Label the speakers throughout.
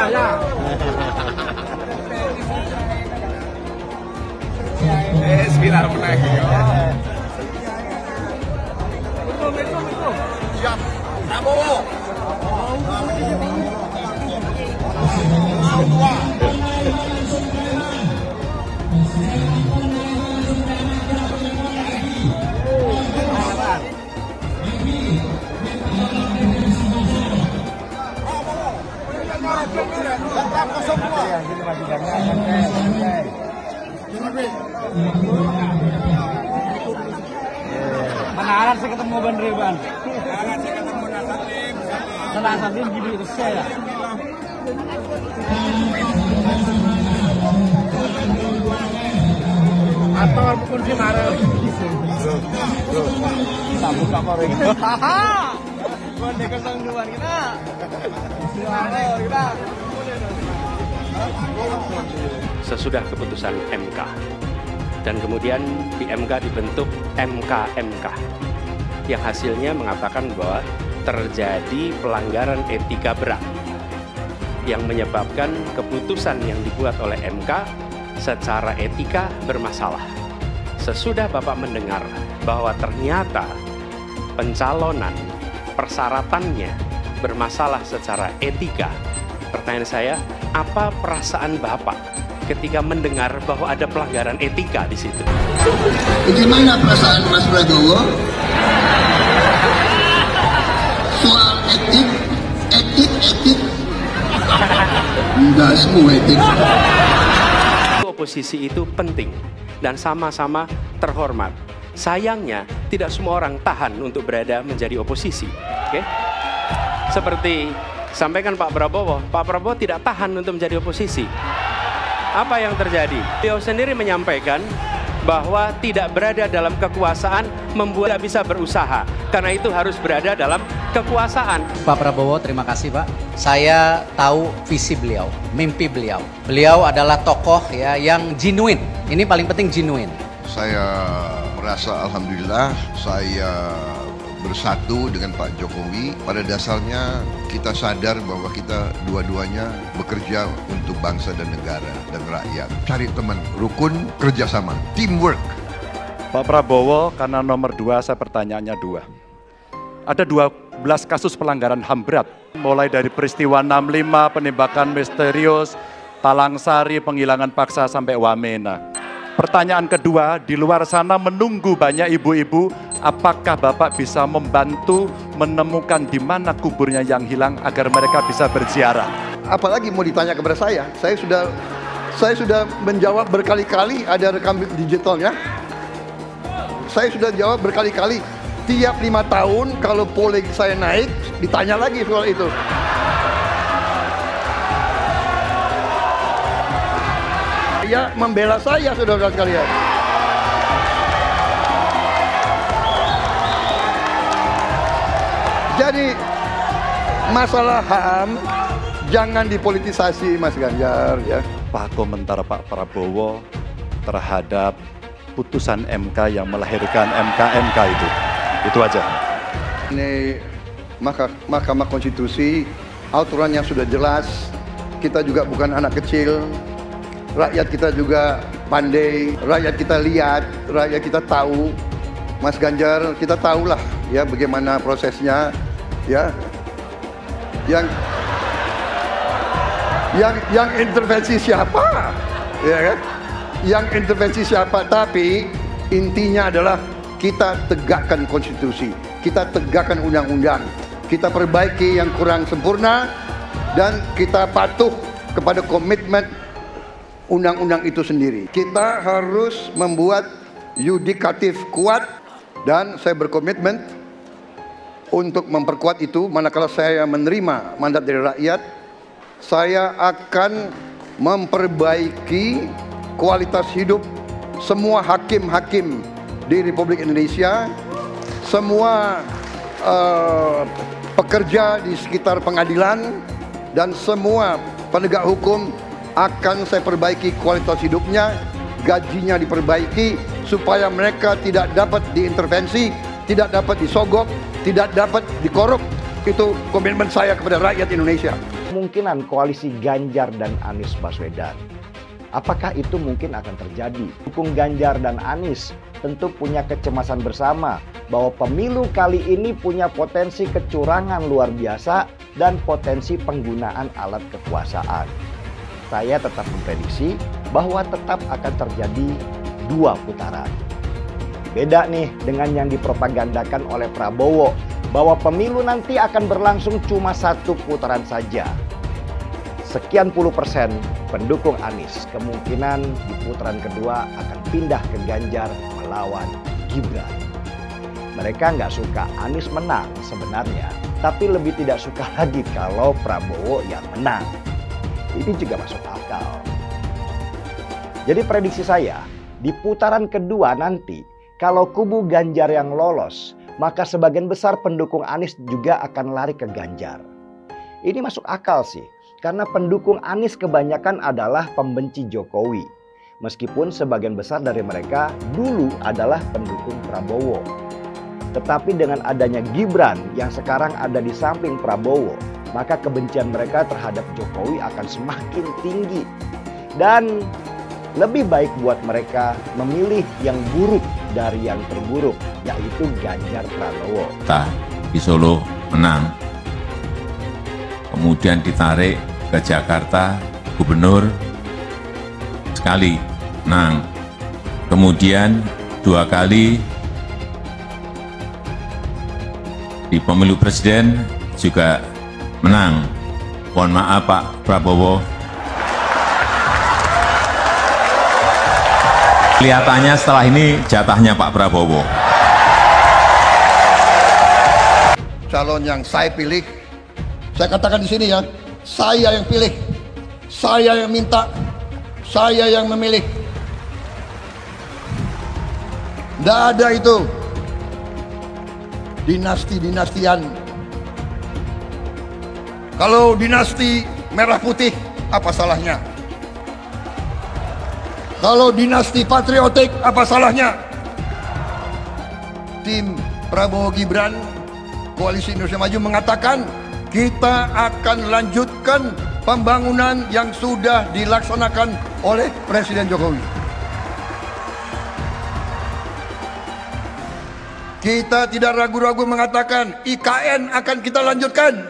Speaker 1: saya. Bilang menang. Siap. Prabowo.
Speaker 2: Menaran saya ketemu Ban Reban. Nasalim gini terus saya.
Speaker 1: Atau pun si marah.
Speaker 2: Sabuk kapal ini. Buat dekosong duluan kita. Kita.
Speaker 3: Sesudah keputusan MK dan kemudian di MK dibentuk MK yang hasilnya mengatakan bahwa terjadi pelanggaran etika berat yang menyebabkan keputusan yang dibuat oleh MK secara etika bermasalah. Sesudah Bapak mendengar bahwa ternyata pencalonan persyaratannya bermasalah secara etika, pertanyaan saya, apa perasaan Bapak ketika mendengar bahwa ada pelanggaran etika di situ?
Speaker 4: Bagaimana perasaan Mas Prabowo? Soal etik. Enggak semua etik.
Speaker 3: Oposisi itu penting dan sama-sama terhormat. Sayangnya tidak semua orang tahan untuk berada menjadi oposisi. Oke? Seperti sampaikan Pak Prabowo tidak tahan untuk menjadi oposisi. Apa yang terjadi? Beliau sendiri menyampaikan bahwa tidak berada dalam kekuasaan membuat tidak bisa berusaha. Karena itu harus berada dalam kekuasaan.
Speaker 5: Pak Prabowo, terima kasih Pak. Saya tahu visi beliau, mimpi beliau. Beliau adalah tokoh ya yang genuine. Ini paling penting genuine.
Speaker 4: Saya merasa alhamdulillah saya bersatu dengan Pak Jokowi. Pada dasarnya kita sadar bahwa kita dua-duanya bekerja untuk bangsa dan negara dan rakyat. Cari teman, rukun, kerjasama, teamwork.
Speaker 6: Pak Prabowo, karena nomor 2 saya pertanyaannya 2. Ada 12 kasus pelanggaran HAM berat. Mulai dari peristiwa 65, penembakan misterius, Talang Sari, penghilangan paksa sampai Wamena. Pertanyaan kedua, di luar sana menunggu banyak ibu-ibu, apakah Bapak bisa membantu menemukan di mana kuburnya yang hilang agar mereka bisa berziarah?
Speaker 4: Apalagi mau ditanya kepada saya sudah menjawab berkali-kali, ada rekam digitalnya. Saya sudah jawab berkali-kali, tiap 5 tahun kalau polling saya naik, ditanya lagi soal itu. Ya, membela saya, saudara sekalian. Jadi masalah HAM jangan dipolitisasi, Mas Ganjar ya.
Speaker 6: Apa komentar Pak Prabowo terhadap putusan MK yang melahirkan MK itu? Itu aja.
Speaker 4: Ini Mahkamah Konstitusi, aturannya sudah jelas. Kita juga bukan anak kecil. Rakyat kita juga pandai, rakyat kita lihat, rakyat kita tahu. Mas Ganjar, kita tahulah ya bagaimana prosesnya ya. Yang intervensi siapa? Ya kan? Yang intervensi siapa? Tapi intinya adalah kita tegakkan konstitusi, kita tegakkan undang-undang, kita perbaiki yang kurang sempurna dan kita patuh kepada komitmen undang-undang itu sendiri. Kita harus membuat yudikatif kuat dan saya berkomitmen untuk memperkuat itu. Manakala saya menerima mandat dari rakyat, saya akan memperbaiki kualitas hidup semua hakim-hakim di Republik Indonesia, semua pekerja di sekitar pengadilan dan semua penegak hukum akan saya perbaiki kualitas hidupnya, gajinya diperbaiki supaya mereka tidak dapat diintervensi, tidak dapat disogok, tidak dapat dikorup. Itu komitmen saya kepada rakyat Indonesia.
Speaker 7: kemungkinan koalisi Ganjar dan Anies Baswedan. Apakah itu mungkin akan terjadi? Dukung Ganjar dan Anies tentu punya kecemasan bersama bahwa pemilu kali ini punya potensi kecurangan luar biasa dan potensi penggunaan alat kekuasaan. Saya tetap memprediksi bahwa tetap akan terjadi 2 putaran. Beda nih dengan yang dipropagandakan oleh Prabowo bahwa pemilu nanti akan berlangsung cuma 1 putaran saja. Sekian puluh % pendukung Anies kemungkinan di putaran kedua akan pindah ke Ganjar melawan Gibran. Mereka nggak suka Anies menang sebenarnya, tapi lebih tidak suka lagi kalau Prabowo yang menang. Ini juga masuk akal. Jadi prediksi saya, di putaran kedua nanti, kalau kubu Ganjar yang lolos, maka sebagian besar pendukung Anies juga akan lari ke Ganjar. Ini masuk akal sih, karena pendukung Anies kebanyakan adalah pembenci Jokowi. Meskipun sebagian besar dari mereka dulu adalah pendukung Prabowo. Tetapi dengan adanya Gibran yang sekarang ada di samping Prabowo, maka kebencian mereka terhadap Jokowi akan semakin tinggi. Dan lebih baik buat mereka memilih yang buruk dari yang terburuk, yaitu Ganjar Pranowo.
Speaker 8: Kita di Solo menang, kemudian ditarik ke Jakarta, gubernur sekali menang, kemudian 2 kali di pemilu presiden juga menang. Mohon maaf Pak Prabowo, kelihatannya setelah ini jatahnya Pak Prabowo.
Speaker 4: Calon yang saya pilih, saya katakan di sini ya, saya yang pilih, saya yang minta, saya yang memilih. Tidak ada itu dinasti-dinastian. Kalau dinasti merah putih, apa salahnya? Kalau dinasti patriotik, apa salahnya? Tim Prabowo Gibran, Koalisi Indonesia Maju mengatakan, kita akan lanjutkan pembangunan yang sudah dilaksanakan oleh Presiden Jokowi. Kita tidak ragu-ragu mengatakan IKN akan kita lanjutkan.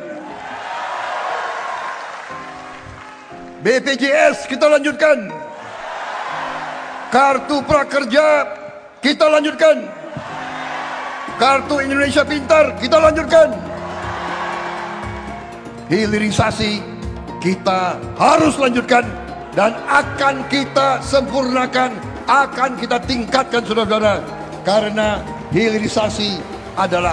Speaker 4: BPJS kita lanjutkan. Kartu Prakerja kita lanjutkan. Kartu Indonesia Pintar kita lanjutkan. Hilirisasi kita harus lanjutkan dan akan kita sempurnakan, akan kita tingkatkan saudara-saudara, karena hilirisasi adalah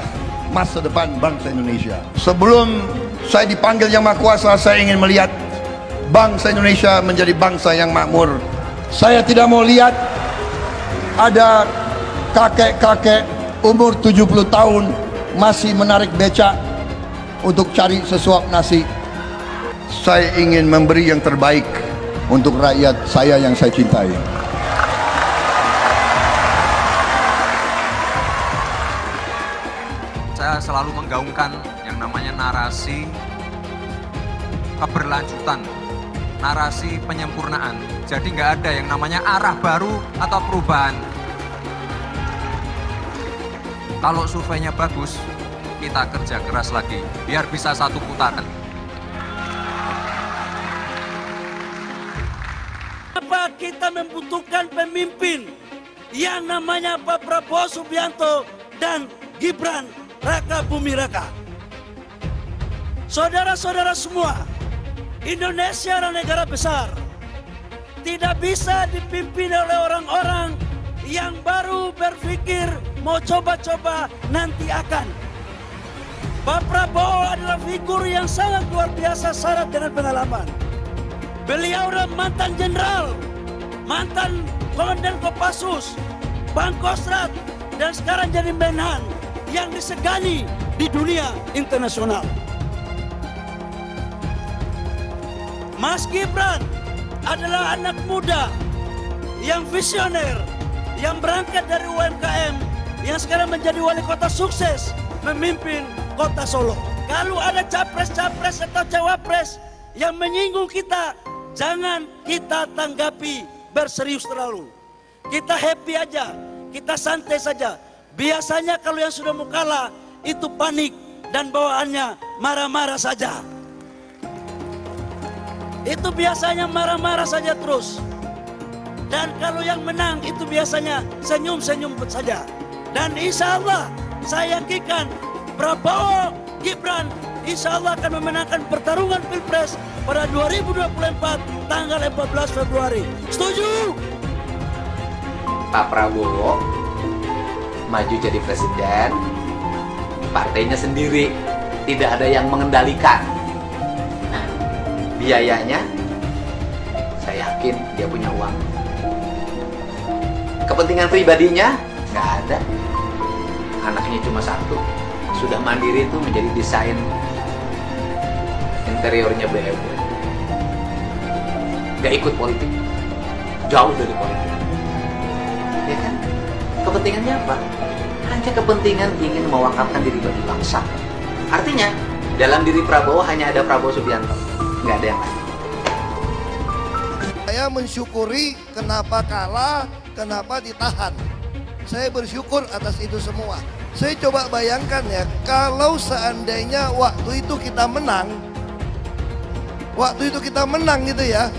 Speaker 4: masa depan bangsa Indonesia. Sebelum saya dipanggil Yang Maha Kuasa, saya ingin melihat bangsa Indonesia menjadi bangsa yang makmur. Saya tidak mau lihat ada kakek-kakek umur 70 tahun masih menarik becak untuk cari sesuap nasi. Saya ingin memberi yang terbaik untuk rakyat saya yang saya cintai.
Speaker 9: Saya selalu menggaungkan yang namanya narasi keberlanjutan, narasi penyempurnaan. Jadi nggak ada yang namanya arah baru atau perubahan. Kalau surveinya bagus, kita kerja keras lagi biar bisa 1 putaran.
Speaker 10: Apa kita membutuhkan pemimpin yang namanya Pak Prabowo Subianto dan Gibran Raka Buming Raka. Saudara-saudara semua, Indonesia adalah negara besar. Tidak bisa dipimpin oleh orang-orang yang baru berpikir mau coba-coba nanti akan. Pak Prabowo adalah figur yang sangat luar biasa syarat dengan pengalaman. Beliau adalah mantan jenderal, mantan komandan Kopassus, Pangkostrat, dan sekarang jadi Menhan yang disegani di dunia internasional. Mas Gibran adalah anak muda yang visioner, yang berangkat dari UMKM, yang sekarang menjadi wali kota sukses memimpin kota Solo. Kalau ada capres-capres atau cawapres yang menyinggung kita, jangan kita tanggapi berserius terlalu. Kita happy aja, kita santai saja. Biasanya kalau yang sudah mau kalah itu panik dan bawaannya marah-marah saja. Itu biasanya marah-marah saja terus. Dan kalau yang menang itu biasanya senyum-senyum saja. Dan insya Allah saya yakinkan Prabowo Gibran insya Allah akan memenangkan pertarungan Pilpres pada 2024 tanggal 14 Februari. Setuju?
Speaker 11: Pak Prabowo maju jadi presiden, partainya sendiri, tidak ada yang mengendalikan. Nah, biayanya saya yakin dia punya uang. Kepentingan pribadinya nggak ada. Anaknya cuma satu, sudah mandiri itu menjadi desain interiornya BMW. Nggak ikut politik, jauh dari politik. Ya kan? Kepentingannya apa? Hanya kepentingan ingin mewakafkan diri bagi bangsa. Artinya, dalam diri Prabowo hanya ada Prabowo Subianto, nggak ada yang lain.
Speaker 12: Saya mensyukuri kenapa kalah, kenapa ditahan. Saya bersyukur atas itu semua. Saya coba bayangkan ya, kalau seandainya waktu itu kita menang gitu ya,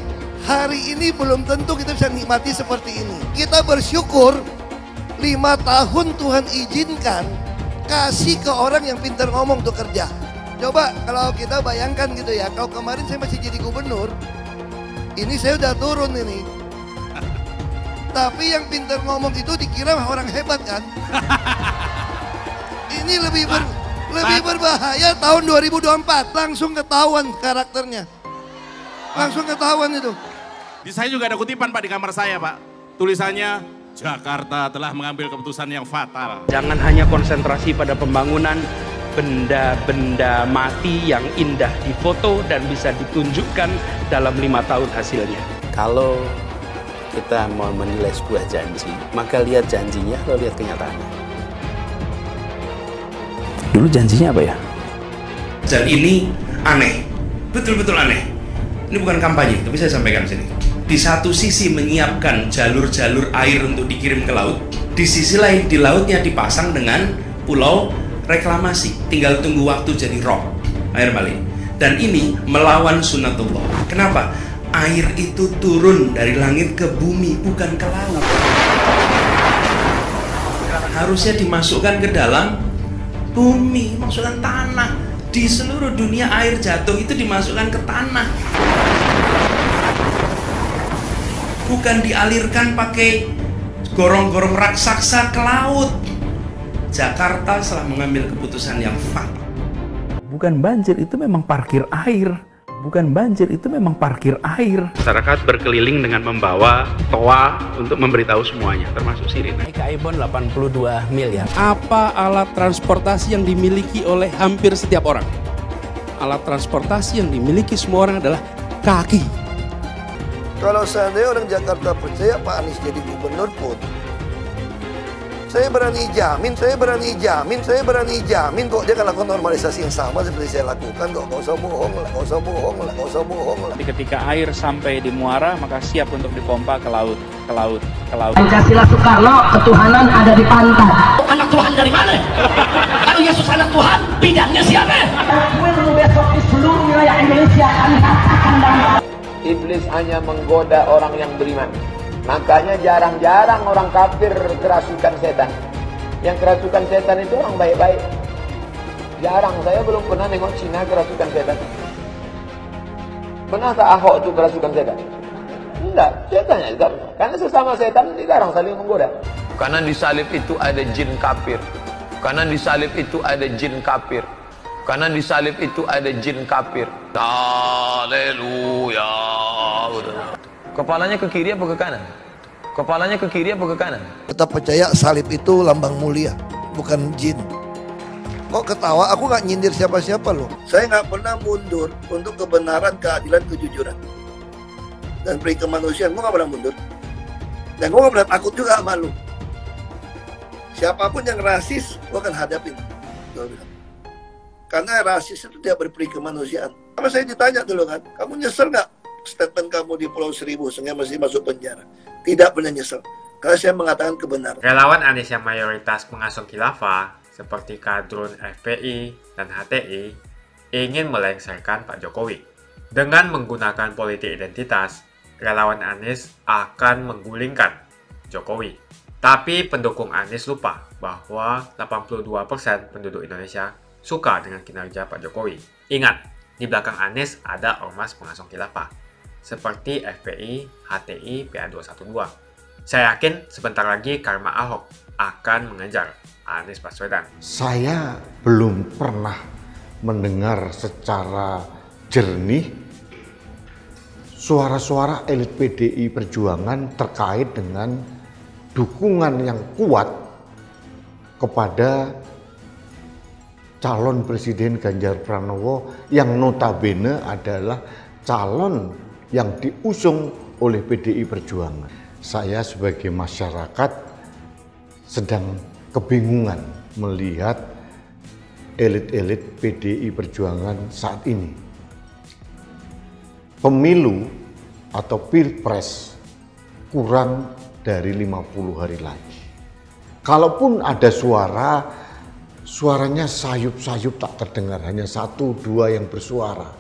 Speaker 12: hari ini belum tentu kita bisa nikmati seperti ini. Kita bersyukur 5 tahun Tuhan izinkan kasih ke orang yang pintar ngomong untuk kerja. Coba kalau kita bayangkan gitu ya, kalau kemarin saya masih jadi gubernur, ini saya udah turun ini. Tapi yang pintar ngomong itu dikira orang hebat kan? Ini lebih berbahaya tahun 2024. Langsung ketahuan karakternya. Langsung ketahuan itu.
Speaker 1: Di saya juga ada kutipan Pak di kamar saya Pak. Tulisannya, Jakarta telah mengambil keputusan yang fatal.
Speaker 3: Jangan hanya konsentrasi pada pembangunan benda-benda mati yang indah difoto dan bisa ditunjukkan dalam 5 tahun hasilnya.
Speaker 13: Kalau kita mau menilai sebuah janji, maka lihat janjinya, lalu lihat kenyataannya. Dulu janjinya apa ya?
Speaker 3: Dan ini aneh, betul-betul aneh. Ini bukan kampanye, tapi saya sampaikan sini. Di satu sisi menyiapkan jalur-jalur air untuk dikirim ke laut, di sisi lain di lautnya dipasang dengan pulau reklamasi. Tinggal tunggu waktu jadi rob, air balik. Dan ini melawan sunatullah. Kenapa? Air itu turun dari langit ke bumi, bukan ke laut. Harusnya dimasukkan ke dalam bumi, masukkan tanah. Di seluruh dunia air jatuh itu dimasukkan ke tanah. Bukan dialirkan pakai gorong-gorong raksasa ke laut. Jakarta telah mengambil keputusan yang fatal.
Speaker 13: Bukan banjir, itu memang parkir air. Bukan banjir, itu memang parkir air.
Speaker 3: Masyarakat berkeliling dengan membawa toa untuk memberitahu semuanya, termasuk sirine.
Speaker 13: Ibon 82 miliar.
Speaker 3: Apa alat transportasi yang dimiliki oleh hampir setiap orang? Alat transportasi yang dimiliki semua orang adalah kaki.
Speaker 12: Kalau seandainya orang Jakarta percaya Pak Anies jadi gubernur pun, saya berani jamin kok dia akan lakukan normalisasi yang sama seperti saya lakukan kok. Gak usah bohong lah.
Speaker 14: Ketika air sampai di muara, maka siap untuk dipompa ke laut.
Speaker 15: Pancasila Soekarno, ketuhanan ada di pantai.
Speaker 16: Anak Tuhan dari mana? Kalau Yesus anak Tuhan, bidangnya siapa?
Speaker 15: Besok di seluruh wilayah Indonesia kami katakan dalam.
Speaker 11: Iblis hanya menggoda orang yang beriman. Makanya jarang-jarang orang kafir kerasukan setan. Yang kerasukan setan itu orang baik-baik. Jarang, saya belum pernah nengok Cina kerasukan setan. Pernah tak Ahok itu kerasukan setan? Enggak, setannya juga. Karena sesama setan jarang saling menggoda. Karena di salib itu ada jin kafir. Karena di salib itu ada jin kafir. Karena di salib itu ada jin kafir. Haleluya. Kepalanya ke kiri apa ke kanan? Kepalanya ke kiri apa ke kanan?
Speaker 12: Kita percaya salib itu lambang mulia, bukan jin. Kok ketawa? Aku nggak nyindir siapa-siapa loh. Saya nggak pernah mundur untuk kebenaran, keadilan, kejujuran. Dan peri kemanusiaan, gue nggak pernah mundur. Dan gue nggak pernah takut juga sama lu. Siapapun yang rasis, gue akan hadapin. Karena rasis itu tidak berperi kemanusiaan. Sama saya ditanya dulu kan, kamu nyesel nggak statement kamu di Pulau Seribu sehingga masih masuk penjara? Tidak pernah nyesel, karena saya mengatakan kebenaran.
Speaker 17: Relawan Anies yang mayoritas pengasuh khilafah seperti kadrun FPI dan HTI ingin melengsarkan Pak Jokowi. Dengan menggunakan politik identitas, relawan Anies akan menggulingkan Jokowi. Tapi pendukung Anies lupa bahwa 82% penduduk Indonesia suka dengan kinerja Pak Jokowi. Ingat, di belakang Anies ada ormas pengasuh khilafah seperti FPI, HTI, PA212. Saya yakin sebentar lagi karma Ahok akan mengejar Anies Baswedan.
Speaker 18: Saya belum pernah mendengar secara jernih suara-suara elit PDI Perjuangan terkait dengan dukungan yang kuat kepada calon Presiden Ganjar Pranowo yang notabene adalah calon yang diusung oleh PDI Perjuangan. Saya sebagai masyarakat sedang kebingungan melihat elit-elit PDI Perjuangan saat ini. Pemilu atau Pilpres kurang dari 50 hari lagi. Kalaupun ada suaranya sayup-sayup tak terdengar, hanya 1-2 yang bersuara.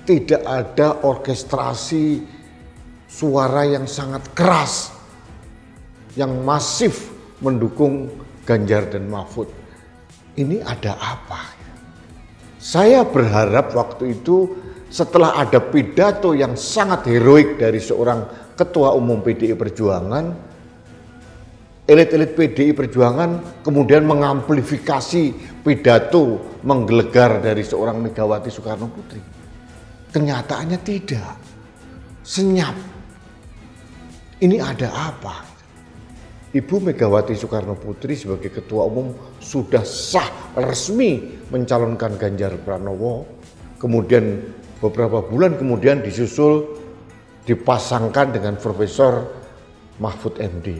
Speaker 18: Tidak ada orkestrasi suara yang sangat keras, yang masif mendukung Ganjar dan Mahfud. Ini ada apa? Saya berharap waktu itu setelah ada pidato yang sangat heroik dari seorang Ketua Umum PDI Perjuangan, elit-elit PDI Perjuangan kemudian mengamplifikasi pidato menggelegar dari seorang Megawati Soekarno Putri. Kenyataannya tidak, senyap. Ini ada apa? Ibu Megawati Soekarno Putri sebagai Ketua Umum sudah sah resmi mencalonkan Ganjar Pranowo. Kemudian beberapa bulan kemudian dipasangkan dengan Profesor Mahfud MD.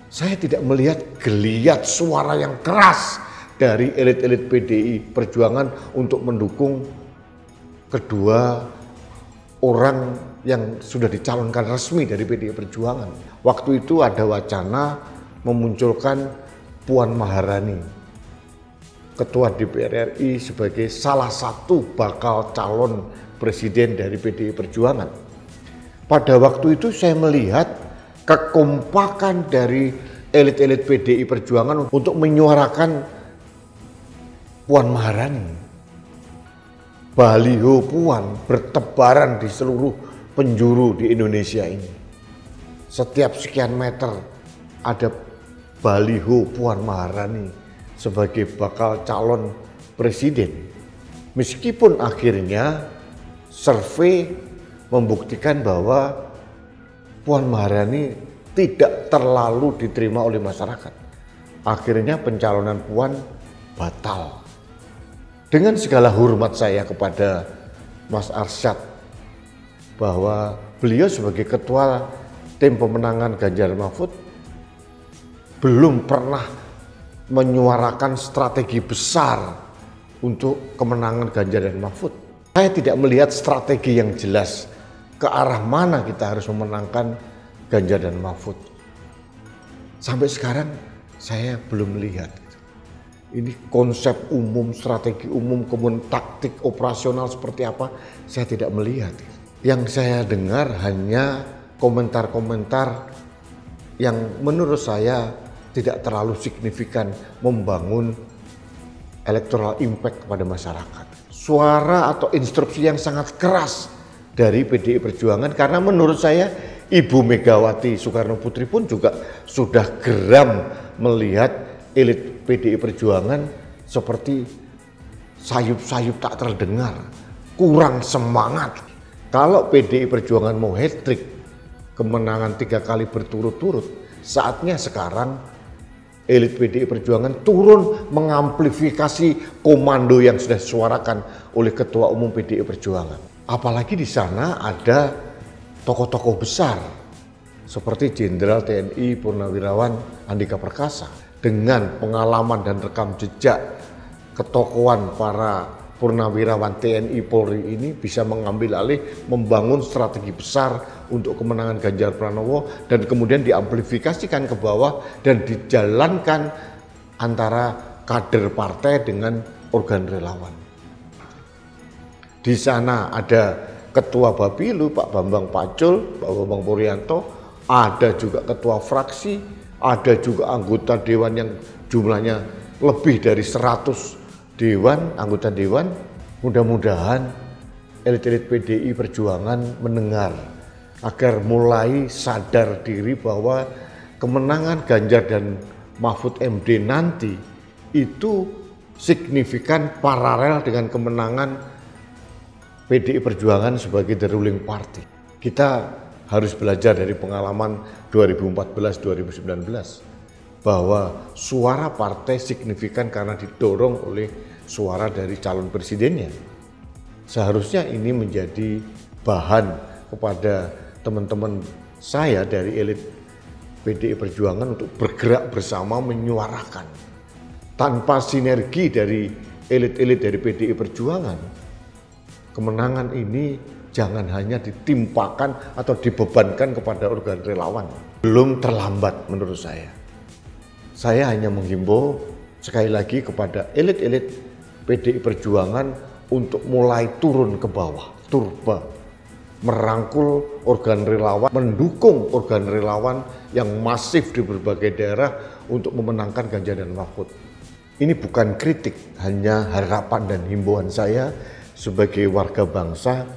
Speaker 18: Saya tidak melihat geliat suara yang keras dari elit-elit PDI Perjuangan untuk mendukung kedua orang yang sudah dicalonkan resmi dari PDI Perjuangan. Waktu itu ada wacana memunculkan Puan Maharani, Ketua DPR RI, sebagai salah satu bakal calon presiden dari PDI Perjuangan. Pada waktu itu saya melihat kekompakan dari elit-elit PDI Perjuangan untuk menyuarakan Puan Maharani. Baliho Puan bertebaran di seluruh penjuru di Indonesia ini. Setiap sekian meter ada baliho Puan Maharani sebagai bakal calon presiden. Meskipun akhirnya survei membuktikan bahwa Puan Maharani tidak terlalu diterima oleh masyarakat. Akhirnya pencalonan Puan batal. Dengan segala hormat saya kepada Mas Arsyad, bahwa beliau sebagai ketua tim pemenangan Ganjar Mahfud belum pernah menyuarakan strategi besar untuk kemenangan Ganjar dan Mahfud. Saya tidak melihat strategi yang jelas ke arah mana kita harus memenangkan Ganjar dan Mahfud. Sampai sekarang saya belum melihat. Ini konsep umum, strategi umum, kemudian taktik operasional seperti apa, saya tidak melihat. Yang saya dengar hanya komentar-komentar yang menurut saya tidak terlalu signifikan membangun electoral impact kepada masyarakat. Suara atau instruksi yang sangat keras dari PDI Perjuangan, karena menurut saya Ibu Megawati Soekarno Putri pun juga sudah geram melihat elit PDI Perjuangan seperti sayup-sayup tak terdengar, kurang semangat. Kalau PDI Perjuangan mau hat-trick, kemenangan 3 kali berturut-turut, saatnya sekarang elit PDI Perjuangan turun mengamplifikasi komando yang sudah disuarakan oleh Ketua Umum PDI Perjuangan. Apalagi di sana ada tokoh-tokoh besar seperti Jenderal TNI Purnawirawan Andika Perkasa. Dengan pengalaman dan rekam jejak ketokohan para purnawirawan TNI Polri ini bisa mengambil alih, membangun strategi besar untuk kemenangan Ganjar Pranowo dan kemudian diamplifikasikan ke bawah dan dijalankan antara kader partai dengan organ relawan. Di sana ada Ketua Bapilu Pak Bambang Pacul, Pak Bambang Puryanto, ada juga ketua fraksi, ada juga anggota dewan yang jumlahnya lebih dari 100 dewan, anggota dewan. Mudah-mudahan elit-elit PDI Perjuangan mendengar agar mulai sadar diri bahwa kemenangan Ganjar dan Mahfud MD nanti itu signifikan paralel dengan kemenangan PDI Perjuangan sebagai the ruling party. Kita harus belajar dari pengalaman 2014-2019 bahwa suara partai signifikan karena didorong oleh suara dari calon presidennya. Seharusnya ini menjadi bahan kepada teman-teman saya dari elit PDI Perjuangan untuk bergerak bersama menyuarakan. Tanpa sinergi dari elit-elit dari PDI Perjuangan, kemenangan ini jangan hanya ditimpakan atau dibebankan kepada organ relawan. Belum terlambat menurut saya. Saya hanya menghimbau sekali lagi kepada elit-elit PDI Perjuangan untuk mulai turun ke bawah, turba, merangkul organ relawan, mendukung organ relawan yang masif di berbagai daerah untuk memenangkan Ganjar dan Mahfud. Ini bukan kritik, hanya harapan dan himbauan saya sebagai warga bangsa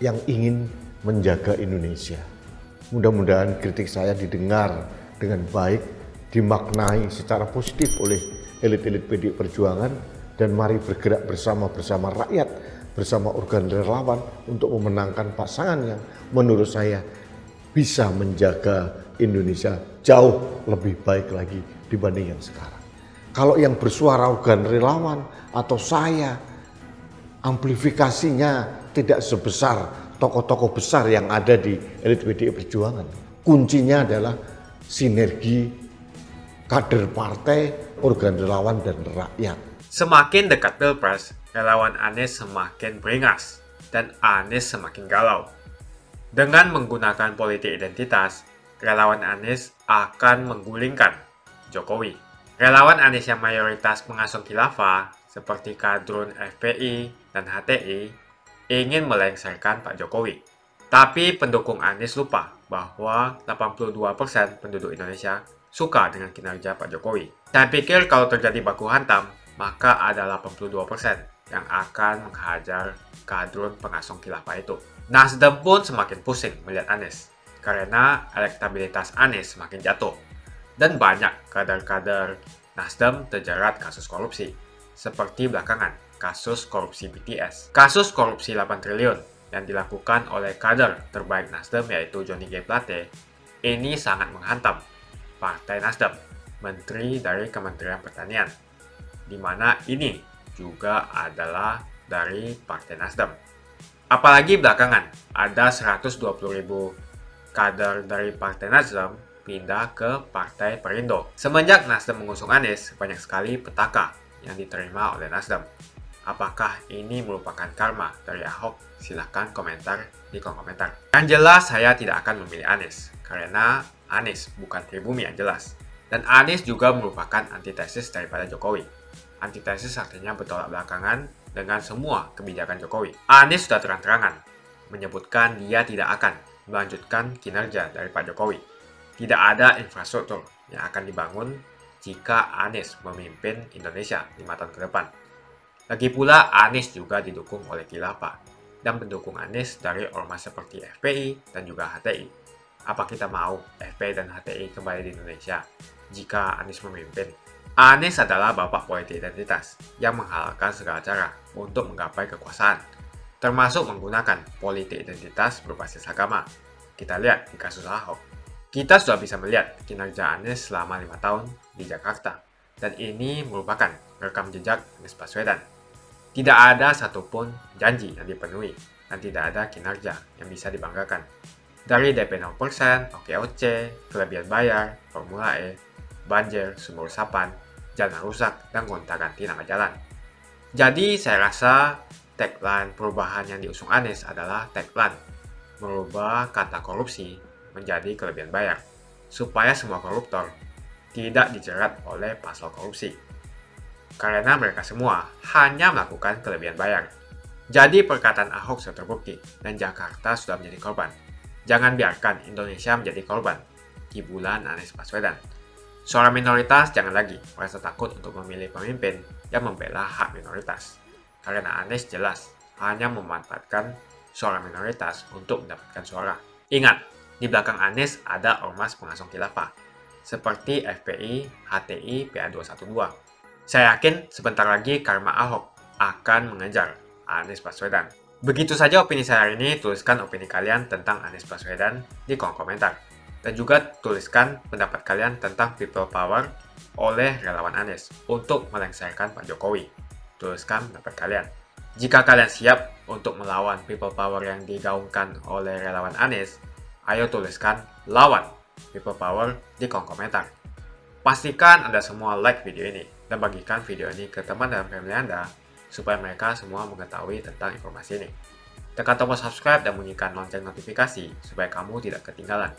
Speaker 18: yang ingin menjaga Indonesia. Mudah-mudahan kritik saya didengar dengan baik, dimaknai secara positif oleh elit-elit PDI Perjuangan, dan mari bergerak bersama rakyat, bersama organ relawan untuk memenangkan pasangan yang menurut saya bisa menjaga Indonesia jauh lebih baik lagi dibanding yang sekarang. Kalau yang bersuara organ relawan atau saya, amplifikasinya tidak sebesar tokoh-tokoh besar yang ada di elit PDI Perjuangan. Kuncinya adalah sinergi kader partai, organ relawan, dan rakyat.
Speaker 17: Semakin dekat Pilpres, relawan Anies semakin beringas dan Anies semakin galau. Dengan menggunakan politik identitas, relawan Anies akan menggulingkan Jokowi. Relawan Anies yang mayoritas pengusung khilafah seperti kadrun FPI dan HTI ingin melengsarkan Pak Jokowi. Tapi pendukung Anies lupa bahwa 82% penduduk Indonesia suka dengan kinerja Pak Jokowi. Saya pikir kalau terjadi baku hantam, maka ada 82% yang akan menghajar kadrun pengusung khilafah itu. Nasdem pun semakin pusing melihat Anies, karena elektabilitas Anies semakin jatuh. Dan banyak kader-kader Nasdem terjerat kasus korupsi, seperti belakangan kasus korupsi BTS. Kasus korupsi 8 triliun yang dilakukan oleh kader terbaik Nasdem yaitu Johnny G. Plate ini sangat menghantam Partai Nasdem, menteri dari Kementerian Pertanian, di mana ini juga adalah dari Partai Nasdem. Apalagi belakangan ada 120.000 kader dari Partai Nasdem pindah ke Partai Perindo. Semenjak Nasdem mengusung Anies, banyak sekali petaka yang diterima oleh Nasdem. Apakah ini merupakan karma dari Ahok? Silahkan komentar di kolom komentar. Yang jelas saya tidak akan memilih Anies, karena Anies bukan pribumi yang jelas. Dan Anies juga merupakan antitesis daripada Jokowi. Antitesis artinya bertolak belakangan dengan semua kebijakan Jokowi. Anies sudah terang-terangan menyebutkan dia tidak akan melanjutkan kinerja dari Pak Jokowi. Tidak ada infrastruktur yang akan dibangun jika Anies memimpin Indonesia 5 tahun ke depan. Lagi pula Anies juga didukung oleh khilafah dan pendukung Anies dari ormas seperti FPI dan juga HTI. Apa kita mau FPI dan HTI kembali di Indonesia jika Anies memimpin? Anies adalah bapak politik identitas yang menghalalkan segala cara untuk menggapai kekuasaan, termasuk menggunakan politik identitas berbasis agama. Kita lihat di kasus Ahok. Kita sudah bisa melihat kinerja Anies selama 5 tahun di Jakarta, dan ini merupakan rekam jejak Anies Baswedan. Tidak ada satupun janji yang dipenuhi, dan tidak ada kinerja yang bisa dibanggakan. Dari DP 0%, OKOC, kelebihan bayar, Formula E, banjir, sumur resapan, jalan rusak, dan gonta-ganti nama jalan. Jadi saya rasa tagline perubahan yang diusung Anies adalah tagline merubah kata korupsi menjadi kelebihan bayar, supaya semua koruptor tidak dijerat oleh pasal korupsi. Karena mereka semua hanya melakukan kelebihan bayar. Jadi perkataan Ahok sudah terbukti dan Jakarta sudah menjadi korban. Jangan biarkan Indonesia menjadi korban di bulan Anies Baswedan. Suara minoritas jangan lagi merasa takut untuk memilih pemimpin yang membela hak minoritas. Karena Anies jelas hanya memanfaatkan suara minoritas untuk mendapatkan suara. Ingat, di belakang Anies ada ormas pengasong khilafah, seperti FPI, HTI, PA212. Saya yakin sebentar lagi karma Ahok akan mengejar Anies Baswedan. Begitu saja opini saya hari ini. Tuliskan opini kalian tentang Anies Baswedan di kolom komentar. Dan juga tuliskan pendapat kalian tentang people power oleh relawan Anies untuk melengsarkan Pak Jokowi. Tuliskan pendapat kalian. Jika kalian siap untuk melawan people power yang digaungkan oleh relawan Anies, ayo tuliskan lawan people power di kolom komentar. Pastikan Anda semua like video ini dan bagikan video ini ke teman dan family Anda supaya mereka semua mengetahui tentang informasi ini. Tekan tombol subscribe dan bunyikan lonceng notifikasi supaya kamu tidak ketinggalan